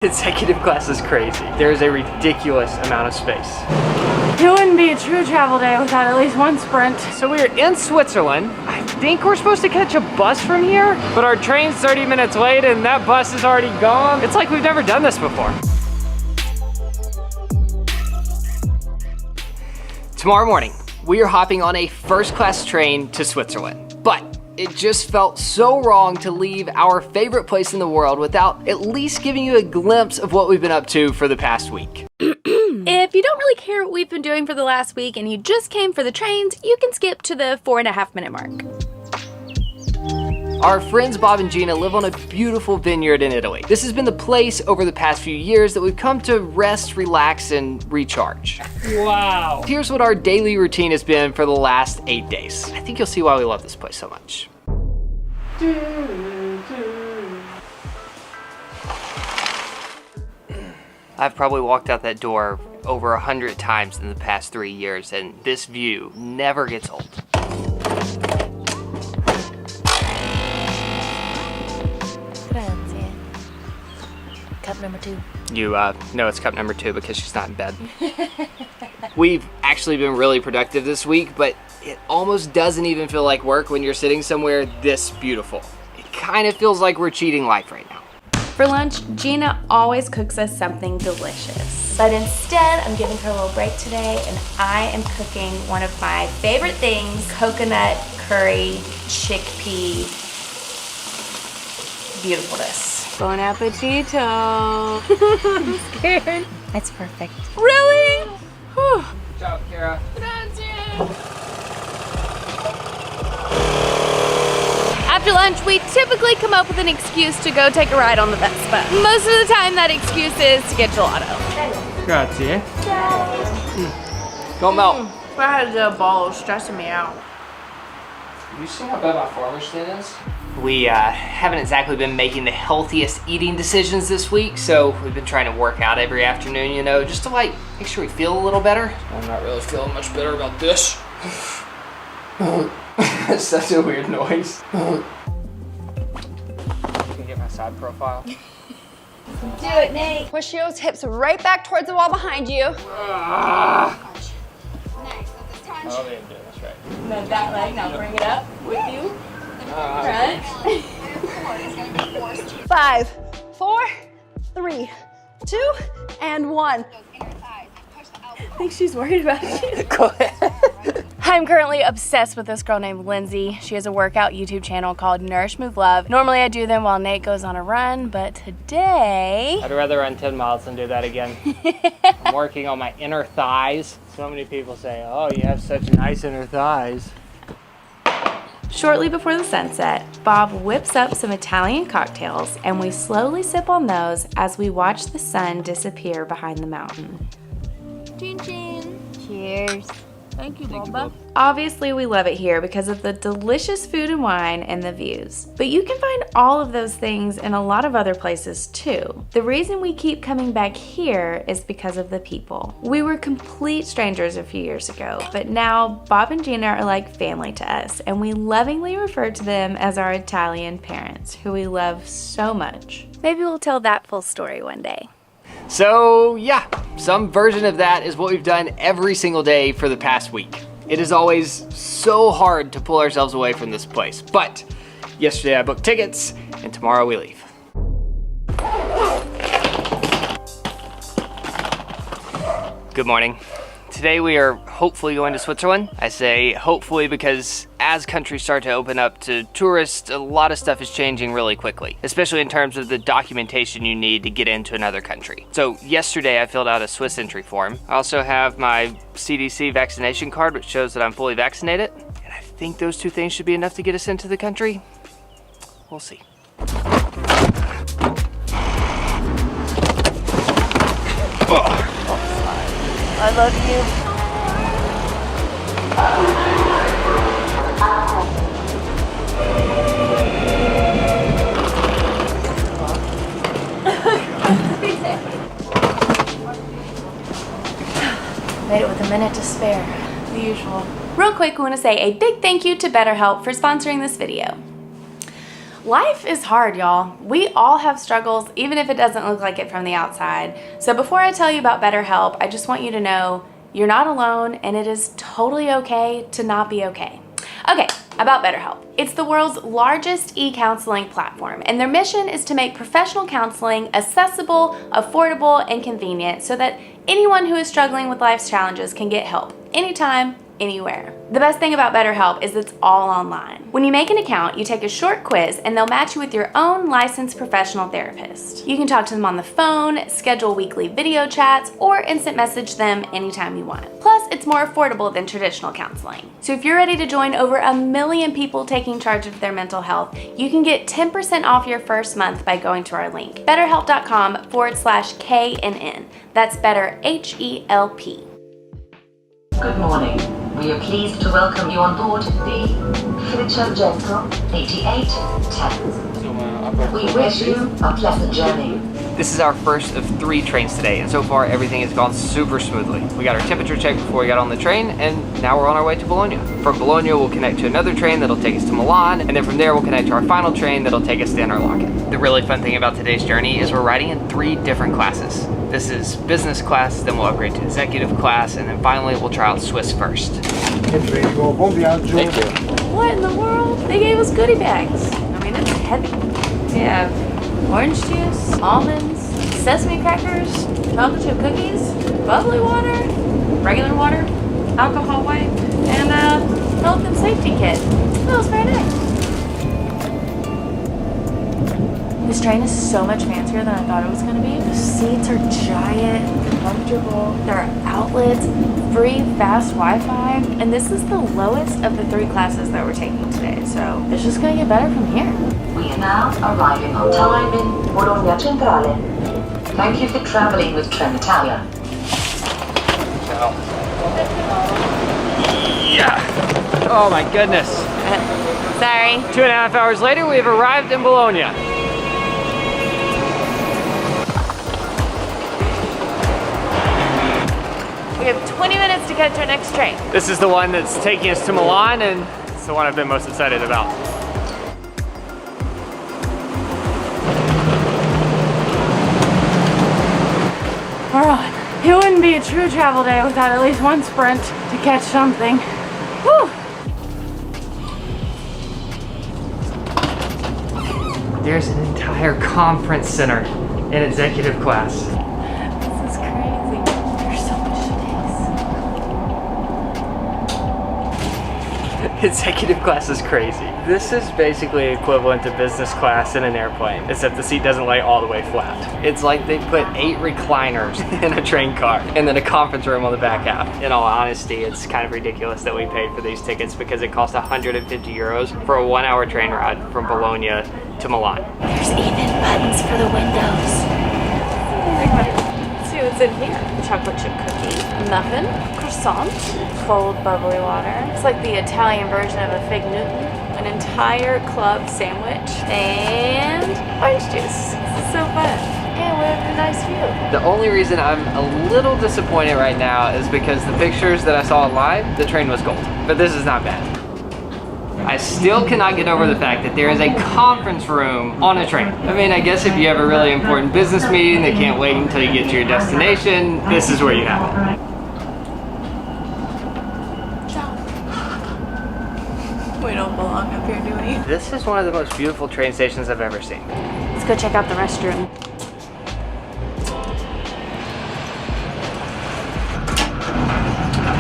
Executive class is crazy. There is a ridiculous amount of space. It wouldn't be a true travel day without at least one sprint. So we're in Switzerland. I think we're supposed to catch a bus from here, but our train's 30 minutes late and that bus is already gone. It's like we've never done this before. Tomorrow morning, we are hopping on a first-class train to Switzerland, but it just felt so wrong to leave our favorite place in the world without at least giving you a glimpse of what we've been up to for the past week. If you don't really care what we've been doing for the last week and you just came for the trains, you can skip to the 4.5-minute mark. Our friends Bob and Gina live on a beautiful vineyard in Italy. This has been the place over the past few years that we've come to rest, relax, and recharge. Wow. Here's what our daily routine has been for the last 8 days. I think you'll see why we love this place so much. I've probably walked out that door over 100 times in the past 3 years, and this view never gets old. Cup number 2. You know it's cup number 2 because she's not in bed. We've actually been really productive this week, but it almost doesn't even feel like work when you're sitting somewhere this beautiful. It kind of feels like we're cheating life right now. For lunch, Gina always cooks us something delicious. But instead, I'm giving her a little break today, and I am cooking one of my favorite things, coconut curry chickpea beautifulness. Bon appetito. I'm scared. It's perfect. Really? Whew. Good job, Kara. After lunch, we typically come up with an excuse to go take a ride on the Vespa. Most of the time, that excuse is to get gelato. Grazie. Don't melt. I had a ball of stressing me out. You see how bad my farmer's stand is? We haven't exactly been making the healthiest eating decisions this week, so we've been trying to work out every afternoon, you know, just to like make sure we feel a little better. I'm not really feeling much better about this. That's such a weird noise. You can get my side profile. Do it, Nate. Push those hips right back towards the wall behind you. Nice, that's a touch. Oh, they're doing this right. Move that leg, now bring it up with you. Front. 5, 4, 3, 2, and 1. I think she's worried about you. Go ahead. I'm currently obsessed with this girl named Lindsay. She has a workout YouTube channel called Nourish Move Love. Normally I do them while Nate goes on a run, but today... I'd rather run 10 miles than do that again. I'm working on my inner thighs. So many people say, oh, you have such nice inner thighs. Shortly before the sunset, Bob whips up some Italian cocktails and we slowly sip on those as we watch the sun disappear behind the mountain. Chin chin. Cheers. Thank you, Boba. Obviously, we love it here because of the delicious food and wine and the views. But you can find all of those things in a lot of other places too. The reason we keep coming back here is because of the people. We were complete strangers a few years ago, but now Bob and Gina are like family to us, and we lovingly refer to them as our Italian parents, who we love so much. Maybe we'll tell that full story one day. So yeah, some version of that is what we've done every single day for the past week. It is always so hard to pull ourselves away from this place, but yesterday I booked tickets and tomorrow we leave. Good morning. Today we are hopefully going to Switzerland. I say hopefully because as countries start to open up to tourists, a lot of stuff is changing really quickly, especially in terms of the documentation you need to get into another country. So yesterday I filled out a Swiss entry form. I also have my CDC vaccination card, which shows that I'm fully vaccinated. And I think those two things should be enough to get us into the country. We'll see. I love you. Made it with a minute to spare, the usual. Real quick, we want to say a big thank you to BetterHelp for sponsoring this video. Life is hard, y'all. We all have struggles, even if it doesn't look like it from the outside. So before I tell you about BetterHelp, I just want you to know you're not alone and it is totally okay to not be okay. Okay, about BetterHelp. It's the world's largest e-counseling platform, and their mission is to make professional counseling accessible, affordable, and convenient so that anyone who is struggling with life's challenges can get help anytime, anywhere. The best thing about BetterHelp is it's all online. When you make an account, you take a short quiz and they'll match you with your own licensed professional therapist. You can talk to them on the phone, schedule weekly video chats, or instant message them anytime you want. Plus, it's more affordable than traditional counseling. So if you're ready to join over 1 million people taking charge of their mental health, you can get 10% off your first month by going to our link, betterhelp.com/KNN. That's better, HELP. Good morning. We are pleased to welcome you on board the Filicento 8810. We wish you a pleasant journey. This is our first of 3 trains today, and so far everything has gone super smoothly. We got our temperature check before we got on the train, and now we're on our way to Bologna. From Bologna, we'll connect to another train that'll take us to Milan, and then from there we'll connect to our final train that'll take us to Interlaken. The really fun thing about today's journey is we're riding in 3 different classes. This is business class, then we'll upgrade to executive class, and then finally we'll try out Swiss first. Thank you. What in the world? They gave us goodie bags. I mean, it's heavy. We have orange juice, almonds, sesame crackers, chocolate chip cookies, bubbly water, regular water, alcohol wipe, and a health and safety kit. That was very nice. This train is so much fancier than I thought it was going to be. The seats are giant, comfortable, there are outlets, free fast Wi-Fi, and this is the lowest of the 3 classes that we're taking today, so it's just going to get better from here. We are now arriving on time in Bologna Centrale. Thank you for traveling with Trenitalia. Yeah. Oh my goodness. Sorry. 2.5 hours later, we've arrived in Bologna. We have 20 minutes to catch our next train. This is the one that's taking us to Milan, and it's the one I've been most excited about. We're on. It wouldn't be a true travel day without at least one sprint to catch something. Whew. There's an entire conference center in executive class. This is crazy. There's so much space. Executive class is crazy. This is basically equivalent to business class in an airplane, except the seat doesn't lay all the way flat. It's like they put 8 recliners in a train car and then a conference room on the back half. In all honesty, it's kind of ridiculous that we paid for these tickets because it cost 150 euros for a 1-hour train ride from Bologna to Milan. There's even buttons for the windows. Let's see what's in here. Chocolate chip cookie, muffin, croissant, cold bubbly water. It's like the Italian version of a Fig Newton. An entire club sandwich and orange juice. This is so fun. And we have a nice view. The only reason I'm a little disappointed right now is because the pictures that I saw live, the train was gold. But this is not bad. I still cannot get over the fact that there is a conference room on a train. I mean, I guess if you have a really important business meeting that can't wait until you get to your destination, this is where you have it. We don't belong up here, do we? This is one of the most beautiful train stations I've ever seen. Let's go check out the restroom.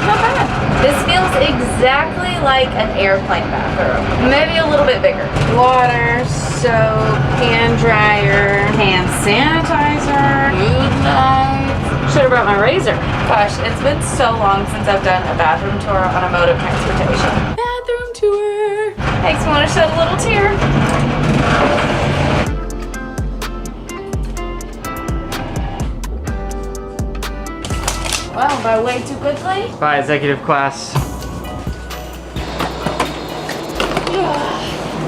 Not bad. This feels exactly like an airplane bathroom. Maybe a little bit bigger. Water, soap, hand dryer, hand sanitizer, mood lights. Should have brought my razor. Gosh, it's been so long since I've done a bathroom tour on a mode of transportation. Bathroom tour. Makes me want to shed a little tear. Wow, by way too quickly? Bye, executive class.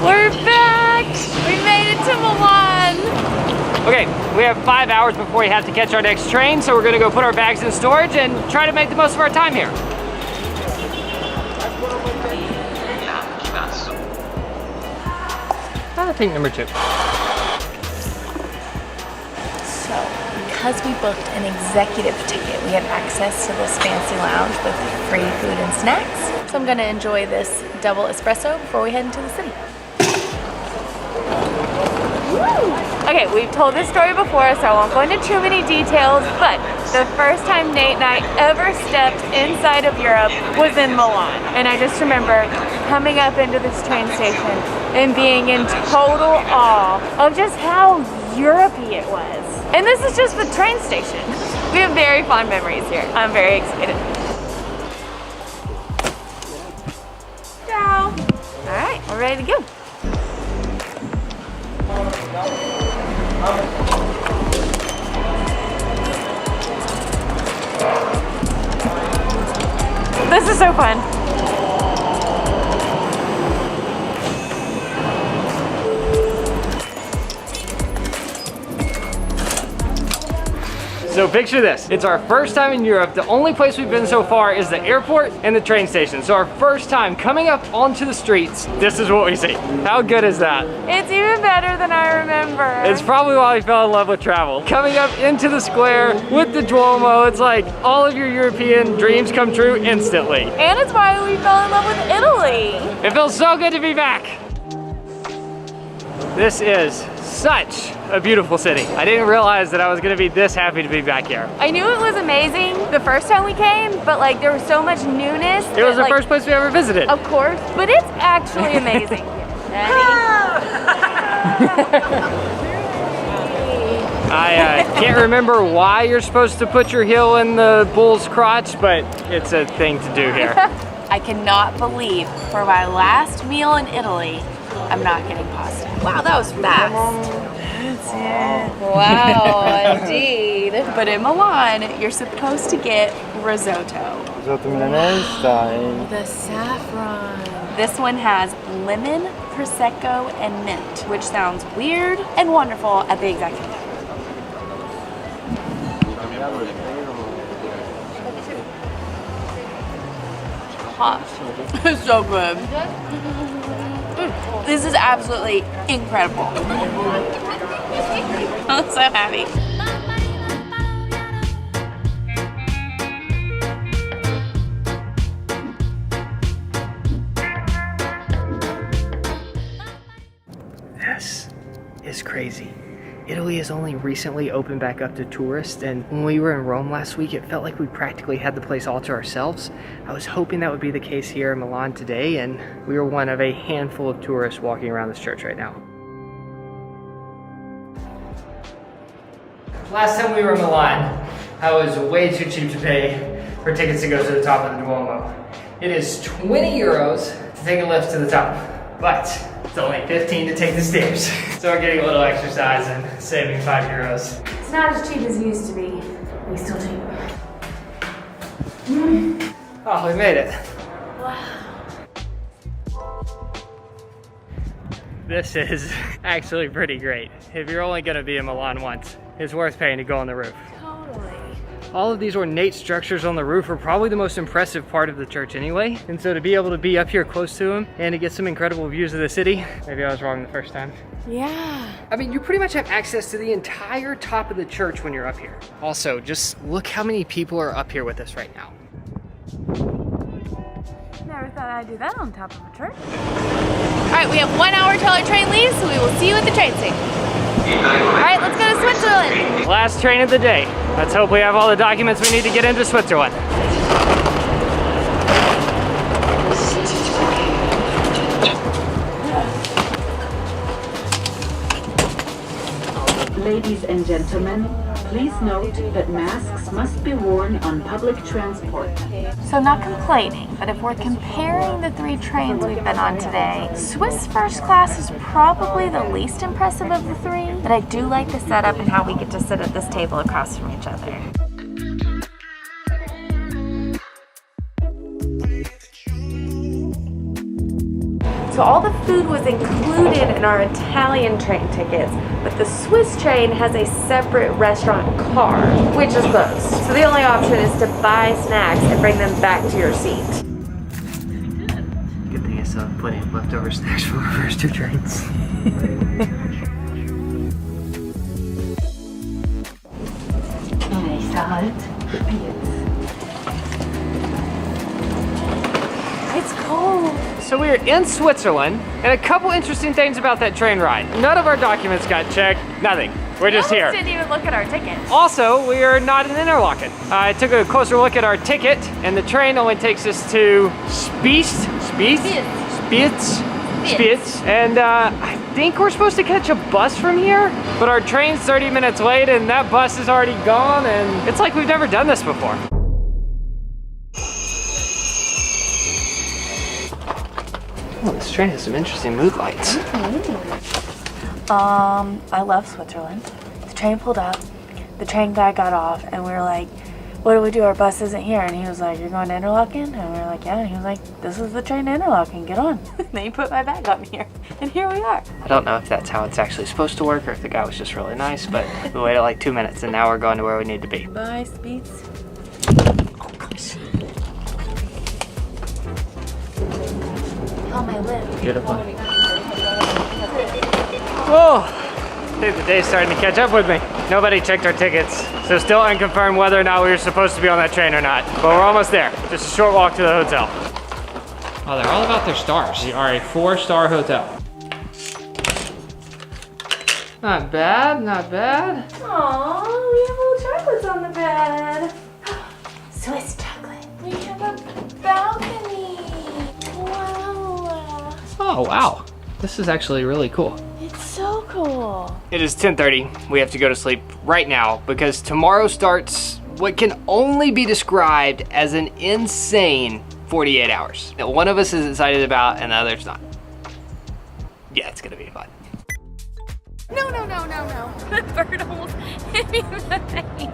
We're back! We made it to Milan! Okay, we have 5 hours before we have to catch our next train, so we're gonna go put our bags in storage and try to make the most of our time here. That I think number 2. So, because we booked an executive ticket, we have access to this fancy lounge with free food and snacks. So I'm gonna enjoy this double espresso before we head into the city. Okay, we've told this story before, so I won't go into too many details, but the first time Nate and I ever stepped inside of Europe was in Milan. And I just remember coming up into this train station and being in total awe of just how Europe-y it was. And this is just the train station. We have very fond memories here. I'm very excited. Ciao. All right, we're ready to go. This is so fun. So picture this, it's our first time in Europe. The only place we've been so far is the airport and the train station. So our first time coming up onto the streets, this is what we see. How good is that? It's even better than I remember. It's probably why we fell in love with travel. Coming up into the square with the Duomo, it's like all of your European dreams come true instantly. And it's why we fell in love with Italy. It feels so good to be back. This is such a beautiful city. I didn't realize that I was gonna be this happy to be back here. I knew it was amazing the first time we came, but like there was so much newness. It was the like, first place we ever visited. Of course, but it's actually amazing. I can't remember why you're supposed to put your heel in the bull's crotch, but it's a thing to do here. I cannot believe for my last meal in Italy, I'm not getting pasta. Wow, that was fast. Wow, indeed. But in Milan, you're supposed to get risotto. Risotto Milanese style. The saffron. This one has lemon, prosecco, and mint, which sounds weird and wonderful at the exact same time. Hot. It's so good. This is absolutely incredible. I'm so happy. This is crazy. Italy has only recently opened back up to tourists, and when we were in Rome last week, it felt like we practically had the place all to ourselves. I was hoping that would be the case here in Milan today, and we were one of a handful of tourists walking around this church right now. Last time we were in Milan, I was way too cheap to pay for tickets to go to the top of the Duomo. It is 20 euros to take a lift to the top, but it's only 15 to take the stairs. So we're getting a little exercise and saving 5 euros. It's not as cheap as it used to be. We still cheap. Oh, we made it. Wow. This is actually pretty great. If you're only gonna be in Milan once, it's worth paying to go on the roof. Totally. All of these ornate structures on the roof are probably the most impressive part of the church anyway. And so to be able to be up here close to them and to get some incredible views of the city, maybe I was wrong the first time. Yeah. I mean, you pretty much have access to the entire top of the church when you're up here. Also, just look how many people are up here with us right now. Never thought I'd do that on top of a church. All right, we have 1 hour till our train leaves, so we will see you at the train station. All right, let's go to Switzerland. Last train of the day. Let's hope we have all the documents we need to get into Switzerland. Ladies and gentlemen, please note that masks must be worn on public transport. So not complaining, but if we're comparing the 3 trains we've been on today, Swiss first class is probably the least impressive of the 3, but I do like the setup and how we get to sit at this table across from each other. So all the food was included in our Italian train tickets, but the Swiss train has a separate restaurant car, which is closed. So the only option is to buy snacks and bring them back to your seat. Good thing it's still have plenty of leftover snacks from our first 2 trains. It's cold. So we are in Switzerland, and a couple interesting things about that train ride. None of our documents got checked, nothing. We're just We here. almost didn't even look at our tickets. Also, we are not in Interlaken. I took a closer look at our ticket, and the train only takes us to Spitz, and I think we're supposed to catch a bus from here, but our train's 30 minutes late, and that bus is already gone, and it's like we've never done this before. Oh, this train has some interesting mood lights. I love Switzerland. The train pulled up, the train guy got off, and we were like, what do we do? Our bus isn't here. And he was like, you're going to Interlaken? And we were like, yeah. And he was like, this is the train to Interlaken, get on. Then he put my bag on here, and here we are. I don't know if that's how it's actually supposed to work or if the guy was just really nice, but we waited like 2 minutes and now we're going to where we need to be. Bye, Spitz. On my lip. Beautiful. Whoa! I think the day's starting to catch up with me. Nobody checked our tickets, so still unconfirmed whether or not we were supposed to be on that train or not. But we're almost there. Just a short walk to the hotel. Oh, they're all about their stars. We are a 4-star hotel. Not bad, not bad. Aww, we have little chocolates on the bed. Swiss chocolate. We have a balcony. Wow. Oh, wow. This is actually really cool. It's so cool. It is 10:30. We have to go to sleep right now because tomorrow starts what can only be described as an insane 48 hours that one of us is excited about and the other's not. Yeah, it's gonna be fun. No. The bird almost hit me in the face.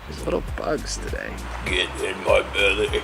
There's little bugs today. Get in my belly.